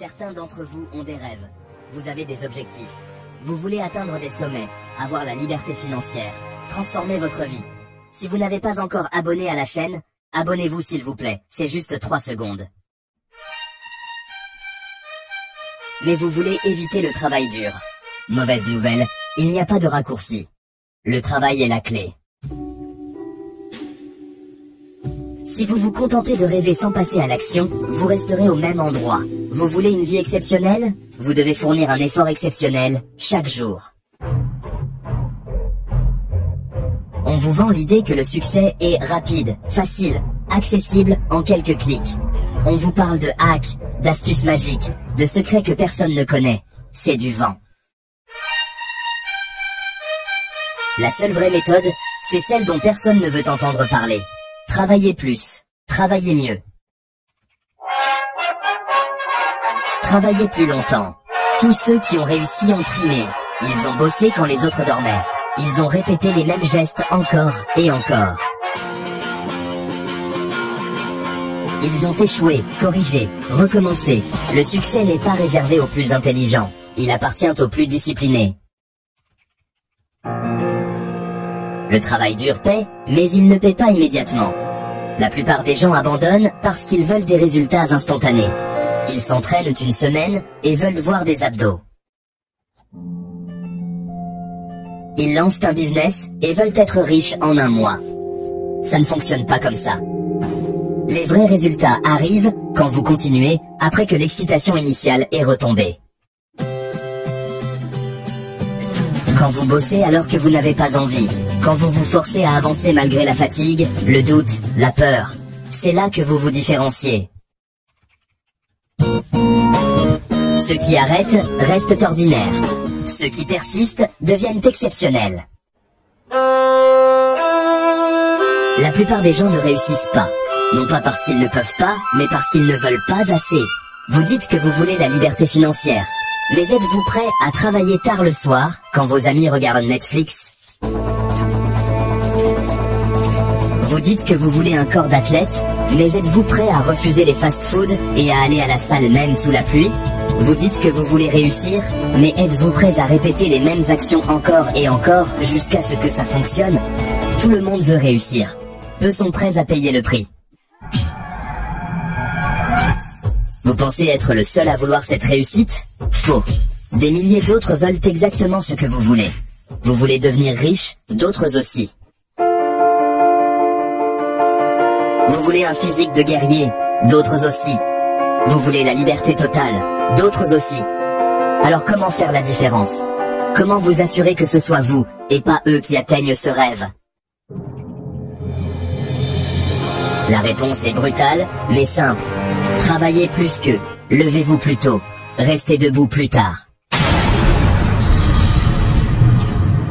Certains d'entre vous ont des rêves. Vous avez des objectifs. Vous voulez atteindre des sommets, avoir la liberté financière, transformer votre vie. Si vous n'avez pas encore abonné à la chaîne, abonnez-vous s'il vous plaît, c'est juste 3 secondes. Mais vous voulez éviter le travail dur. Mauvaise nouvelle, il n'y a pas de raccourci. Le travail est la clé. Si vous vous contentez de rêver sans passer à l'action, vous resterez au même endroit. Vous voulez une vie exceptionnelle? Vous devez fournir un effort exceptionnel, chaque jour. On vous vend l'idée que le succès est rapide, facile, accessible en quelques clics. On vous parle de hacks, d'astuces magiques, de secrets que personne ne connaît. C'est du vent. La seule vraie méthode, c'est celle dont personne ne veut entendre parler. Travaillez plus, travaillez mieux. Travaillez plus longtemps. Tous ceux qui ont réussi ont trimé. Ils ont bossé quand les autres dormaient. Ils ont répété les mêmes gestes encore et encore. Ils ont échoué, corrigé, recommencé. Le succès n'est pas réservé aux plus intelligents. Il appartient aux plus disciplinés. Le travail dur paie, mais il ne paie pas immédiatement. La plupart des gens abandonnent parce qu'ils veulent des résultats instantanés. Ils s'entraînent une semaine et veulent voir des abdos. Ils lancent un business et veulent être riches en un mois. Ça ne fonctionne pas comme ça. Les vrais résultats arrivent quand vous continuez après que l'excitation initiale est retombée. Quand vous bossez alors que vous n'avez pas envie. Quand vous vous forcez à avancer malgré la fatigue, le doute, la peur. C'est là que vous vous différenciez. Ceux qui arrêtent restent ordinaires. Ceux qui persistent deviennent exceptionnels. La plupart des gens ne réussissent pas. Non pas parce qu'ils ne peuvent pas, mais parce qu'ils ne veulent pas assez. Vous dites que vous voulez la liberté financière. Mais êtes-vous prêt à travailler tard le soir, quand vos amis regardent Netflix? Vous dites que vous voulez un corps d'athlète, mais êtes-vous prêt à refuser les fast-foods et à aller à la salle même sous la pluie? Vous dites que vous voulez réussir, mais êtes-vous prêt à répéter les mêmes actions encore et encore jusqu'à ce que ça fonctionne? Tout le monde veut réussir. Peu sont prêts à payer le prix. Vous pensez être le seul à vouloir cette réussite? Faux. Des milliers d'autres veulent exactement ce que vous voulez. Vous voulez devenir riche, d'autres aussi. Vous voulez un physique de guerrier, d'autres aussi. Vous voulez la liberté totale, d'autres aussi. Alors comment faire la différence? Comment vous assurer que ce soit vous, et pas eux qui atteignent ce rêve? La réponse est brutale, mais simple. Travaillez plus qu'eux, levez-vous plus tôt, restez debout plus tard.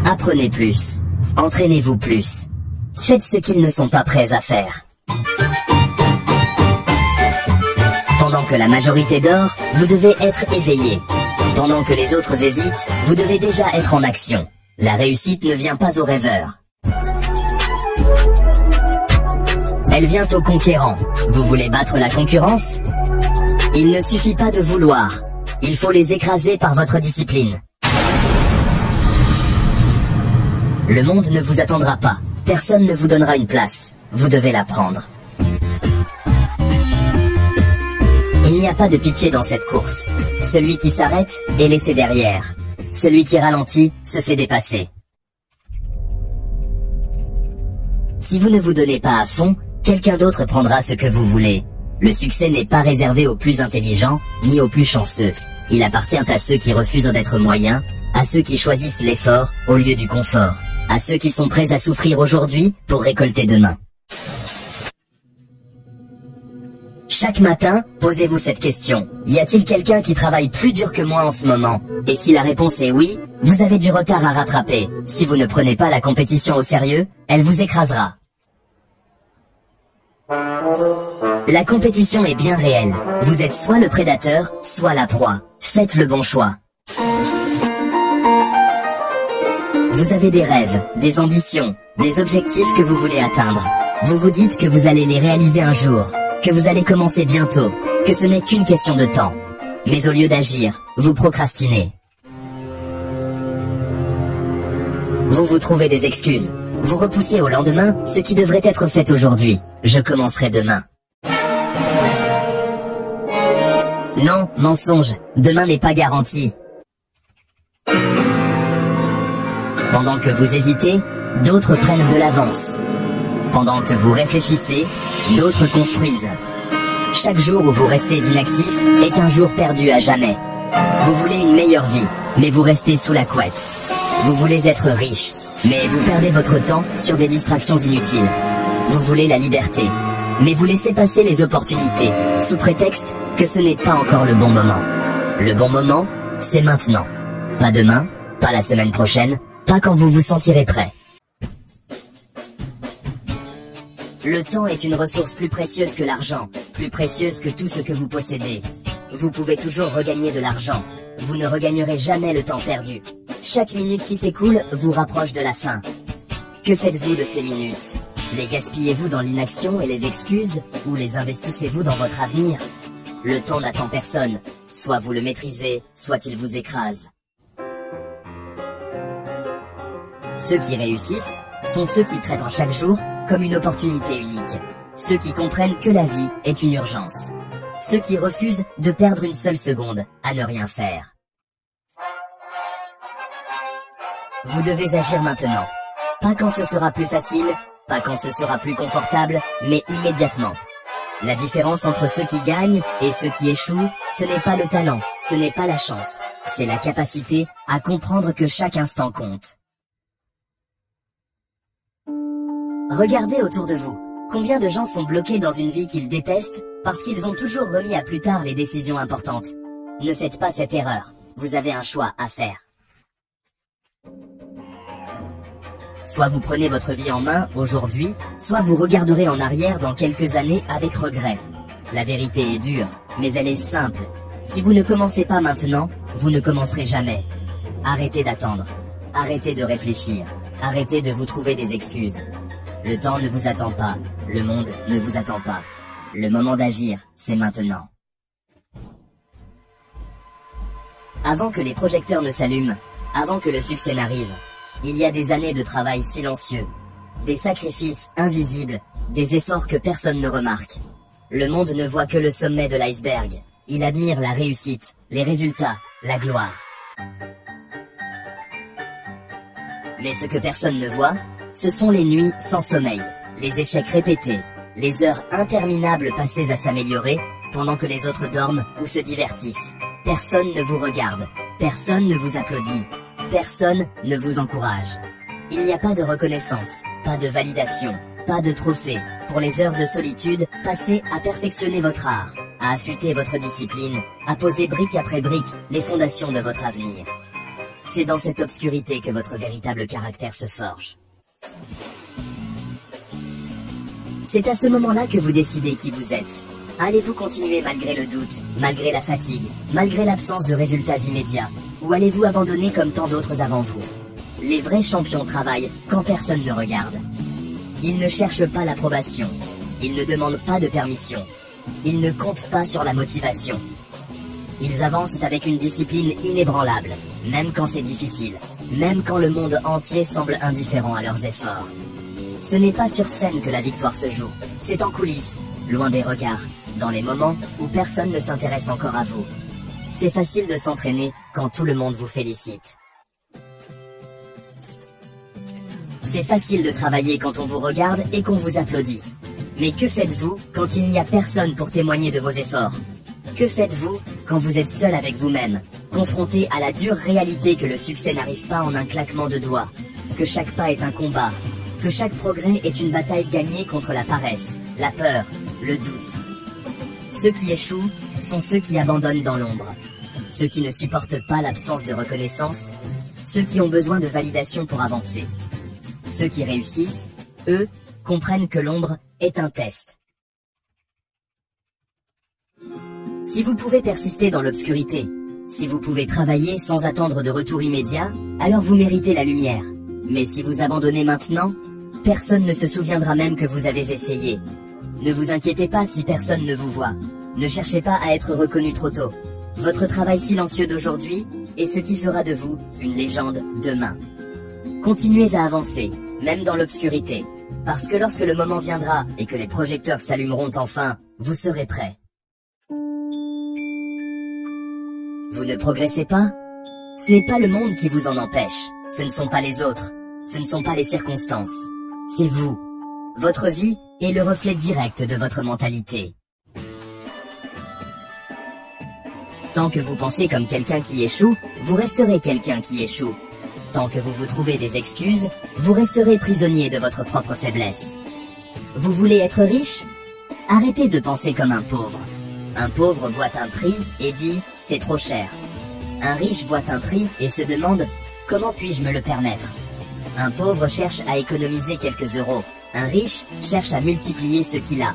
Apprenez plus, entraînez-vous plus. Faites ce qu'ils ne sont pas prêts à faire. Pendant que la majorité dort, vous devez être éveillé. Pendant que les autres hésitent, vous devez déjà être en action. La réussite ne vient pas aux rêveurs. Elle vient aux conquérants. Vous voulez battre la concurrence? Il ne suffit pas de vouloir. Il faut les écraser par votre discipline. Le monde ne vous attendra pas. Personne ne vous donnera une place. Vous devez la prendre. Il n'y a pas de pitié dans cette course. Celui qui s'arrête est laissé derrière. Celui qui ralentit se fait dépasser. Si vous ne vous donnez pas à fond, quelqu'un d'autre prendra ce que vous voulez. Le succès n'est pas réservé aux plus intelligents, ni aux plus chanceux. Il appartient à ceux qui refusent d'être moyens, à ceux qui choisissent l'effort au lieu du confort, à ceux qui sont prêts à souffrir aujourd'hui pour récolter demain. Chaque matin, posez-vous cette question. Y a-t-il quelqu'un qui travaille plus dur que moi en ce moment? Et si la réponse est oui, vous avez du retard à rattraper. Si vous ne prenez pas la compétition au sérieux, elle vous écrasera. La compétition est bien réelle. Vous êtes soit le prédateur, soit la proie. Faites le bon choix. Vous avez des rêves, des ambitions, des objectifs que vous voulez atteindre. Vous vous dites que vous allez les réaliser un jour, que vous allez commencer bientôt, que ce n'est qu'une question de temps. Mais au lieu d'agir, vous procrastinez. Vous vous trouvez des excuses. Vous repoussez au lendemain ce qui devrait être fait aujourd'hui. Je commencerai demain. Non, mensonge. Demain n'est pas garanti. Pendant que vous hésitez, d'autres prennent de l'avance. Pendant que vous réfléchissez, d'autres construisent. Chaque jour où vous restez inactif est un jour perdu à jamais. Vous voulez une meilleure vie, mais vous restez sous la couette. Vous voulez être riche, mais vous perdez votre temps sur des distractions inutiles. Vous voulez la liberté, mais vous laissez passer les opportunités, sous prétexte que ce n'est pas encore le bon moment. Le bon moment, c'est maintenant. Pas demain, pas la semaine prochaine, pas quand vous vous sentirez prêt. Le temps est une ressource plus précieuse que l'argent, plus précieuse que tout ce que vous possédez. Vous pouvez toujours regagner de l'argent. Vous ne regagnerez jamais le temps perdu. Chaque minute qui s'écoule vous rapproche de la fin. Que faites-vous de ces minutes? Les gaspillez-vous dans l'inaction et les excuses, ou les investissez-vous dans votre avenir? Le temps n'attend personne. Soit vous le maîtrisez, soit il vous écrase. Ceux qui réussissent sont ceux qui traitent en chaque jour comme une opportunité unique. Ceux qui comprennent que la vie est une urgence. Ceux qui refusent de perdre une seule seconde à ne rien faire. Vous devez agir maintenant. Pas quand ce sera plus facile, pas quand ce sera plus confortable, mais immédiatement. La différence entre ceux qui gagnent et ceux qui échouent, ce n'est pas le talent, ce n'est pas la chance. C'est la capacité à comprendre que chaque instant compte. Regardez autour de vous. Combien de gens sont bloqués dans une vie qu'ils détestent parce qu'ils ont toujours remis à plus tard les décisions importantes? Ne faites pas cette erreur. Vous avez un choix à faire. Soit vous prenez votre vie en main aujourd'hui, soit vous regarderez en arrière dans quelques années avec regret. La vérité est dure, mais elle est simple. Si vous ne commencez pas maintenant, vous ne commencerez jamais. Arrêtez d'attendre. Arrêtez de réfléchir. Arrêtez de vous trouver des excuses. Le temps ne vous attend pas. Le monde ne vous attend pas. Le moment d'agir, c'est maintenant. Avant que les projecteurs ne s'allument, avant que le succès n'arrive, il y a des années de travail silencieux, des sacrifices invisibles, des efforts que personne ne remarque. Le monde ne voit que le sommet de l'iceberg. Il admire la réussite, les résultats, la gloire. Mais ce que personne ne voit, ce sont les nuits sans sommeil, les échecs répétés, les heures interminables passées à s'améliorer, pendant que les autres dorment ou se divertissent. Personne ne vous regarde, personne ne vous applaudit, personne ne vous encourage. Il n'y a pas de reconnaissance, pas de validation, pas de trophée, pour les heures de solitude passées à perfectionner votre art, à affûter votre discipline, à poser brique après brique les fondations de votre avenir. C'est dans cette obscurité que votre véritable caractère se forge. C'est à ce moment-là que vous décidez qui vous êtes. Allez-vous continuer malgré le doute, malgré la fatigue, malgré l'absence de résultats immédiats, ou allez-vous abandonner comme tant d'autres avant vous? Les vrais champions travaillent quand personne ne regarde. Ils ne cherchent pas l'approbation. Ils ne demandent pas de permission. Ils ne comptent pas sur la motivation. Ils avancent avec une discipline inébranlable, même quand c'est difficile, même quand le monde entier semble indifférent à leurs efforts. Ce n'est pas sur scène que la victoire se joue, c'est en coulisses, loin des regards, dans les moments où personne ne s'intéresse encore à vous. C'est facile de s'entraîner quand tout le monde vous félicite. C'est facile de travailler quand on vous regarde et qu'on vous applaudit. Mais que faites-vous quand il n'y a personne pour témoigner de vos efforts? Que faites-vous quand vous êtes seul avec vous-même, confronté à la dure réalité que le succès n'arrive pas en un claquement de doigts, que chaque pas est un combat, que chaque progrès est une bataille gagnée contre la paresse, la peur, le doute? Ceux qui échouent sont ceux qui abandonnent dans l'ombre, ceux qui ne supportent pas l'absence de reconnaissance, ceux qui ont besoin de validation pour avancer. Ceux qui réussissent, eux, comprennent que l'ombre est un test. Si vous pouvez persister dans l'obscurité, si vous pouvez travailler sans attendre de retour immédiat, alors vous méritez la lumière. Mais si vous abandonnez maintenant, personne ne se souviendra même que vous avez essayé. Ne vous inquiétez pas si personne ne vous voit. Ne cherchez pas à être reconnu trop tôt. Votre travail silencieux d'aujourd'hui est ce qui fera de vous une légende demain. Continuez à avancer, même dans l'obscurité, parce que lorsque le moment viendra et que les projecteurs s'allumeront enfin, vous serez prêt. Vous ne progressez pas? Ce n'est pas le monde qui vous en empêche, ce ne sont pas les autres, ce ne sont pas les circonstances, c'est vous. Votre vie est le reflet direct de votre mentalité. Tant que vous pensez comme quelqu'un qui échoue, vous resterez quelqu'un qui échoue. Tant que vous vous trouvez des excuses, vous resterez prisonnier de votre propre faiblesse. Vous voulez être riche? Arrêtez de penser comme un pauvre. Un pauvre voit un prix et dit « c'est trop cher ». Un riche voit un prix et se demande « comment puis-je me le permettre ?» Un pauvre cherche à économiser quelques euros. Un riche cherche à multiplier ce qu'il a.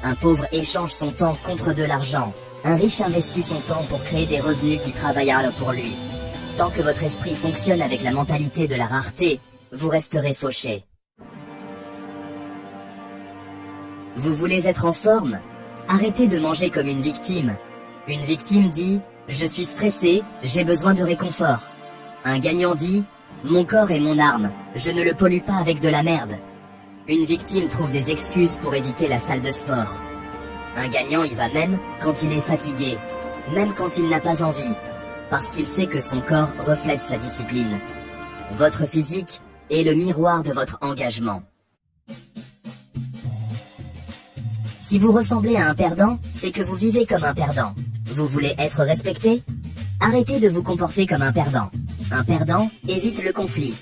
Un pauvre échange son temps contre de l'argent. Un riche investit son temps pour créer des revenus qui travaillent pour lui. Tant que votre esprit fonctionne avec la mentalité de la rareté, vous resterez fauché. Vous voulez être en forme? Arrêtez de manger comme une victime. Une victime dit « je suis stressé, j'ai besoin de réconfort ». Un gagnant dit « mon corps est mon arme, je ne le pollue pas avec de la merde ». Une victime trouve des excuses pour éviter la salle de sport. Un gagnant y va même quand il est fatigué, même quand il n'a pas envie, parce qu'il sait que son corps reflète sa discipline. Votre physique est le miroir de votre engagement. Si vous ressemblez à un perdant, c'est que vous vivez comme un perdant. Vous voulez être respecté? Arrêtez de vous comporter comme un perdant. Un perdant évite le conflit,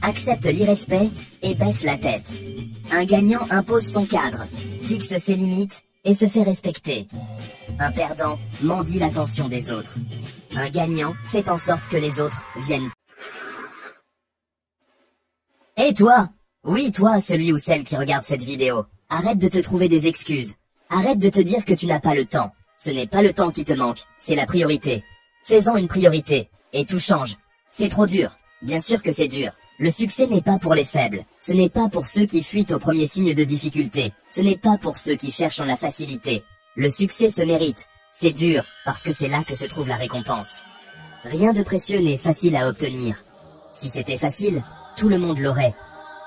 accepte l'irrespect et baisse la tête. Un gagnant impose son cadre, fixe ses limites et se fait respecter. Un perdant mendie l'attention des autres. Un gagnant fait en sorte que les autres viennent. Et toi? Oui, toi, celui ou celle qui regarde cette vidéo. Arrête de te trouver des excuses. Arrête de te dire que tu n'as pas le temps. Ce n'est pas le temps qui te manque, c'est la priorité. Fais-en une priorité, et tout change. C'est trop dur. Bien sûr que c'est dur. Le succès n'est pas pour les faibles. Ce n'est pas pour ceux qui fuient au premier signe de difficulté. Ce n'est pas pour ceux qui cherchent la facilité. Le succès se mérite. C'est dur, parce que c'est là que se trouve la récompense. Rien de précieux n'est facile à obtenir. Si c'était facile, tout le monde l'aurait.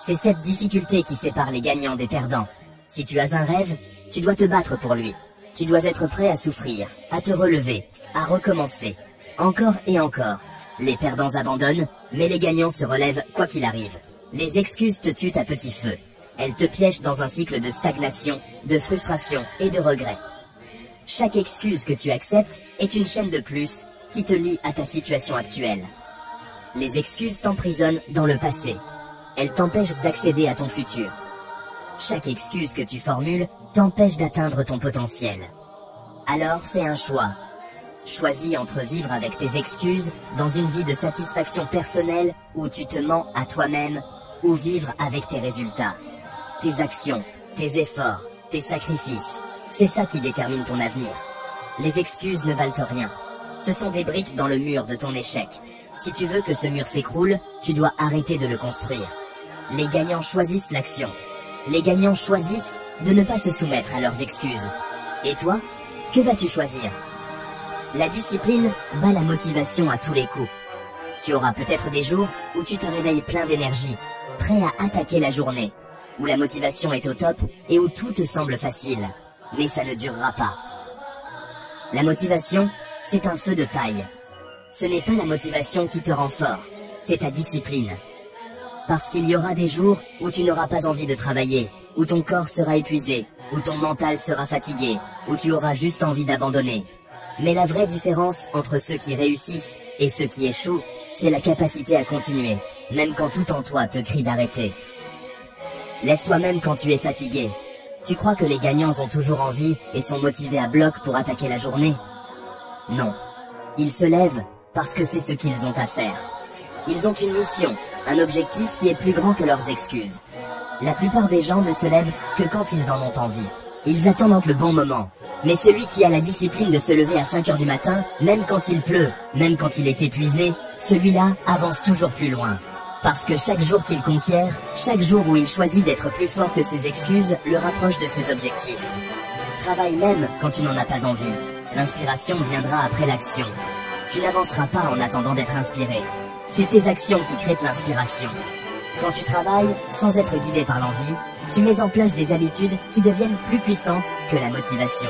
C'est cette difficulté qui sépare les gagnants des perdants. Si tu as un rêve, tu dois te battre pour lui. Tu dois être prêt à souffrir, à te relever, à recommencer. Encore et encore. Les perdants abandonnent, mais les gagnants se relèvent quoi qu'il arrive. Les excuses te tuent à petit feu. Elles te piègent dans un cycle de stagnation, de frustration et de regret. Chaque excuse que tu acceptes est une chaîne de plus qui te lie à ta situation actuelle. Les excuses t'emprisonnent dans le passé. Elles t'empêchent d'accéder à ton futur. Chaque excuse que tu formules t'empêche d'atteindre ton potentiel. Alors fais un choix. Choisis entre vivre avec tes excuses dans une vie de satisfaction personnelle où tu te mens à toi-même ou vivre avec tes résultats. Tes actions, tes efforts, tes sacrifices, c'est ça qui détermine ton avenir. Les excuses ne valent rien. Ce sont des briques dans le mur de ton échec. Si tu veux que ce mur s'écroule, tu dois arrêter de le construire. Les gagnants choisissent l'action. Les gagnants choisissent de ne pas se soumettre à leurs excuses. Et toi, que vas-tu choisir? La discipline bat la motivation à tous les coups. Tu auras peut-être des jours où tu te réveilles plein d'énergie, prêt à attaquer la journée, où la motivation est au top et où tout te semble facile. Mais ça ne durera pas. La motivation, c'est un feu de paille. Ce n'est pas la motivation qui te rend fort, c'est ta discipline. Parce qu'il y aura des jours où tu n'auras pas envie de travailler, où ton corps sera épuisé, où ton mental sera fatigué, où tu auras juste envie d'abandonner. Mais la vraie différence entre ceux qui réussissent et ceux qui échouent, c'est la capacité à continuer, même quand tout en toi te crie d'arrêter. Lève-toi même quand tu es fatigué. Tu crois que les gagnants ont toujours envie et sont motivés à bloc pour attaquer la journée? Non. Ils se lèvent parce que c'est ce qu'ils ont à faire. Ils ont une mission, un objectif qui est plus grand que leurs excuses. La plupart des gens ne se lèvent que quand ils en ont envie. Ils attendent le bon moment. Mais celui qui a la discipline de se lever à 5 heures du matin, même quand il pleut, même quand il est épuisé, celui-là avance toujours plus loin. Parce que chaque jour qu'il conquiert, chaque jour où il choisit d'être plus fort que ses excuses, le rapproche de ses objectifs. Travaille même quand tu n'en as pas envie. L'inspiration viendra après l'action. Tu n'avanceras pas en attendant d'être inspiré. C'est tes actions qui créent l'inspiration. Quand tu travailles, sans être guidé par l'envie, tu mets en place des habitudes qui deviennent plus puissantes que la motivation.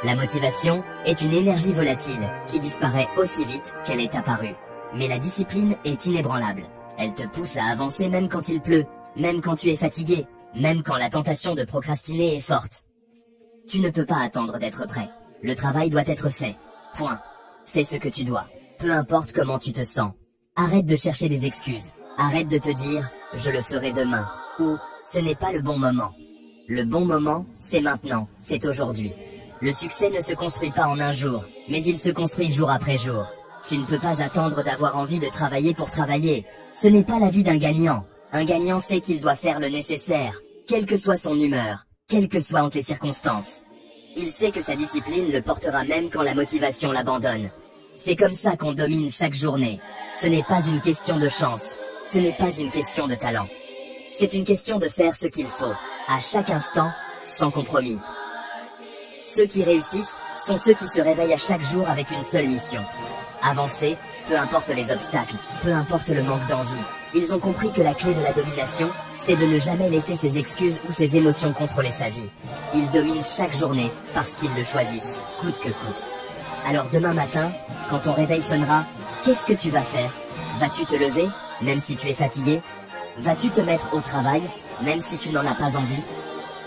La motivation est une énergie volatile qui disparaît aussi vite qu'elle est apparue. Mais la discipline est inébranlable. Elle te pousse à avancer même quand il pleut, même quand tu es fatigué, même quand la tentation de procrastiner est forte. Tu ne peux pas attendre d'être prêt. Le travail doit être fait. Point. Fais ce que tu dois. Peu importe comment tu te sens. Arrête de chercher des excuses. Arrête de te dire « je le ferai demain » ou « ce n'est pas le bon moment ». Le bon moment, c'est maintenant, c'est aujourd'hui. Le succès ne se construit pas en un jour, mais il se construit jour après jour. Tu ne peux pas attendre d'avoir envie de travailler pour travailler. Ce n'est pas la vie d'un gagnant. Un gagnant sait qu'il doit faire le nécessaire, quelle que soit son humeur, quelles que soient les circonstances. Il sait que sa discipline le portera même quand la motivation l'abandonne. C'est comme ça qu'on domine chaque journée. Ce n'est pas une question de chance, ce n'est pas une question de talent. C'est une question de faire ce qu'il faut, à chaque instant, sans compromis. Ceux qui réussissent sont ceux qui se réveillent à chaque jour avec une seule mission. Avancer, peu importe les obstacles, peu importe le manque d'envie. Ils ont compris que la clé de la domination, c'est de ne jamais laisser ses excuses ou ses émotions contrôler sa vie. Ils dominent chaque journée parce qu'ils le choisissent, coûte que coûte. Alors demain matin, quand ton réveil sonnera, qu'est-ce que tu vas faire? Vas-tu te lever, même si tu es fatigué? Vas-tu te mettre au travail, même si tu n'en as pas envie?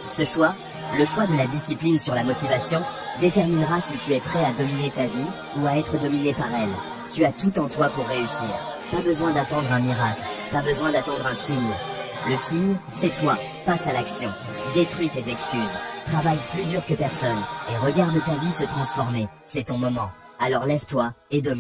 Ce choix, le choix de la discipline sur la motivation, déterminera si tu es prêt à dominer ta vie ou à être dominé par elle. Tu as tout en toi pour réussir. Pas besoin d'attendre un miracle, pas besoin d'attendre un signe. Le signe, c'est toi. Passe à l'action. Détruis tes excuses. Travaille plus dur que personne et regarde ta vie se transformer. C'est ton moment. Alors lève-toi et domine.